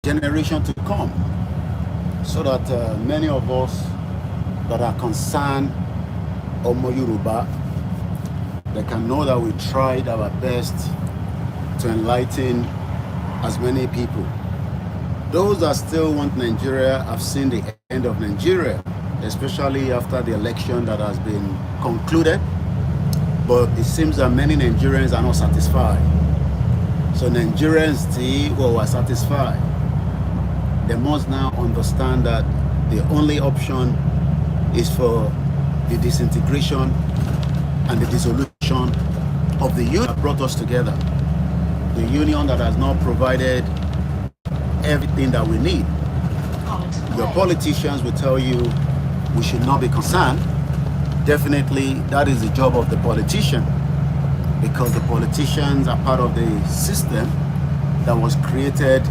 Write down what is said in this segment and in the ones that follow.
generation to come, so that many of us that are concerned Omo Yoruba, they can know that we tried our best to enlighten as many people. Those that still want Nigeria have seen the end of Nigeria, especially after the election that has been concluded. But it seems that many Nigerians are not satisfied. So Nigerians who are satisfied, they must now understand that the only option is for the disintegration and the dissolution of the union that brought us together. The union that has not provided everything that we need. Your politicians will tell you we should not be concerned. Definitely, that is the job of the politician, because the politicians are part of the system that was created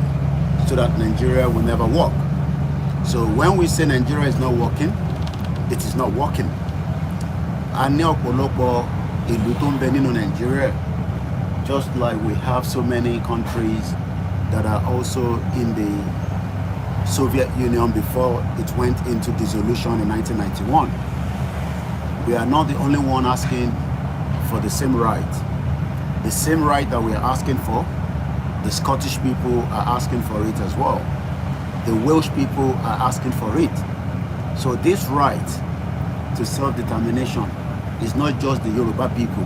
so that Nigeria will never work. So when we say Nigeria is not working, it is not working. And Nigeria, just like we have so many countries that are also in the Soviet Union before it went into dissolution in 1991. We are not the only one asking for the same right. The same right that we are asking for, the Scottish people are asking for it as well. The Welsh people are asking for it. So this right to self-determination is not just the Yoruba people.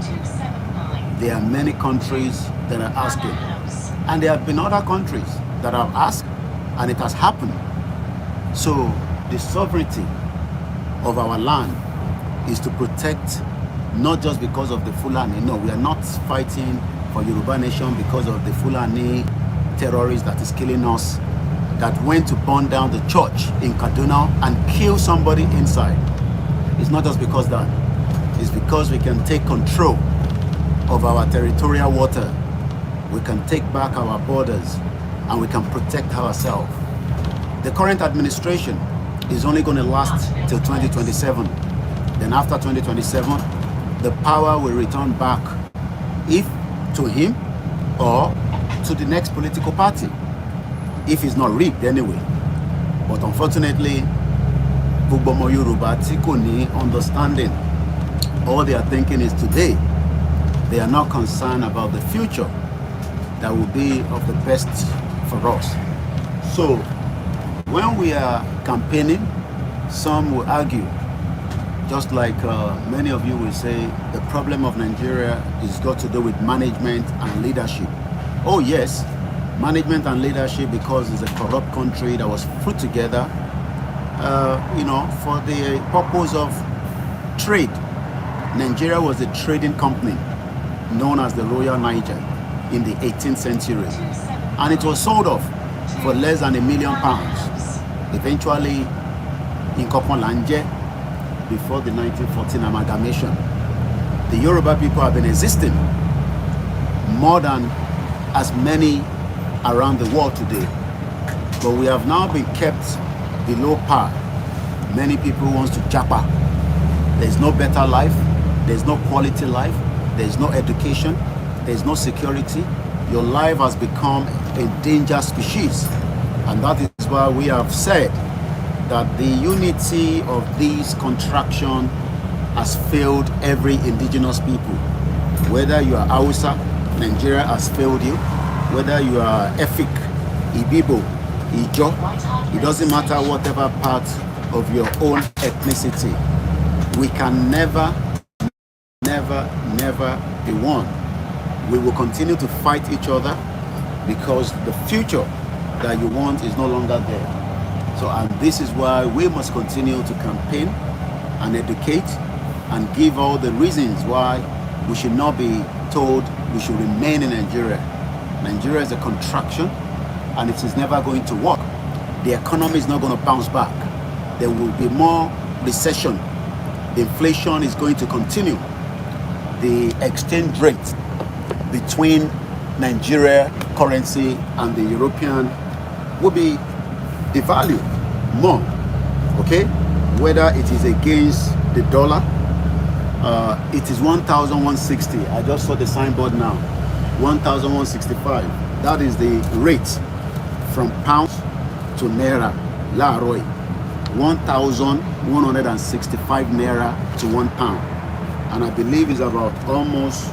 There are many countries that are asking. And there have been other countries that have asked, and it has happened. So the sovereignty of our land is to protect, not just because of the Fulani. No, we are not fighting for Yoruba nation because of the Fulani terrorist that is killing us, that went to burn down the church in Kaduna and kill somebody inside. It's not just because that. It's because we can take control of our territorial water. We can take back our borders and we can protect ourselves. The current administration is only going to last till 2027. Then after 2027, the power will return back, if to him or to the next political party, if it's not rigged anyway. But unfortunately, Gbogbo Yoruba tí kò ní understanding, all they are thinking is today. They are not concerned about the future that will be of the best for us. So when we are campaigning, some will argue, just like many of you will say, the problem of Nigeria is got to do with management and leadership. Oh yes, management and leadership, because it's a corrupt country that was put together, for the purpose of trade. Nigeria was a trading company known as the Royal Niger in the 18th century, and it was sold off for less than £1 million. Eventually, in Koponlanje, before the 1914 amalgamation, the Yoruba people have been existing more than as many around the world today, but we have now been kept below par. Many people want to japa. There's no better life, there's no quality life, there's no education, there's no security. Your life has become a endangered species, and that is why we have said that the unity of this contraction has failed every indigenous people. Whether you are Hausa, Nigeria has failed you. Whether you are Efik, Ibibo, Ijo, it doesn't matter whatever part of your own ethnicity. We can never be one. We will continue to fight each other because the future that you want is no longer there. So, and this is why we must continue to campaign and educate and give all the reasons why we should not be told we should remain in Nigeria. Nigeria is a contraction and it is never going to work. The economy is not going to bounce back. There will be more recession. The inflation is going to continue. The exchange rate between Nigeria currency and the European will be devalued more, okay? Whether it is against the dollar, it is 1,160. I just saw the signboard now, 1,165. That is the rate from pounds to naira. Láàárọ̀ 1,165 naira to 1 pound. And I believe it's about almost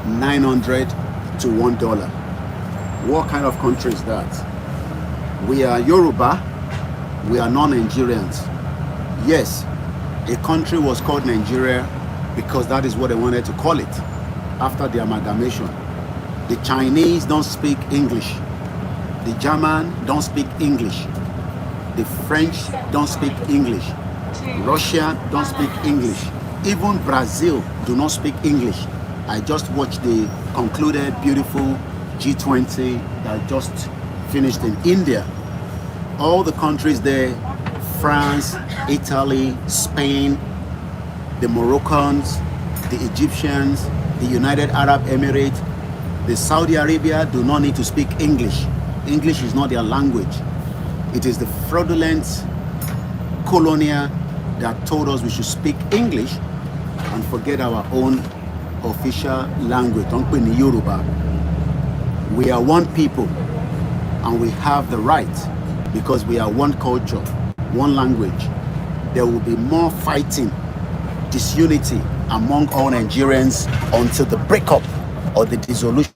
900 to $1. What kind of country is that? We are Yoruba. We are non-Nigerians. Yes, a country was called Nigeria because that is what they wanted to call it after the amalgamation. The Chinese don't speak English. The German don't speak English. The French don't speak English. Russia don't speak English. Even Brazil do not speak English. I just watched the concluded beautiful G20 that just finished in India. All the countries there, France, Italy, Spain, the Moroccans, the Egyptians, the United Arab Emirates, the Saudi Arabia do not need to speak English. English is not their language. It is the fraudulent colonial that told us we should speak English and forget our own official language. Yoruba. We are one people and we have the right because we are one culture, one language. There will be more fighting, disunity among all Nigerians until the breakup or the dissolution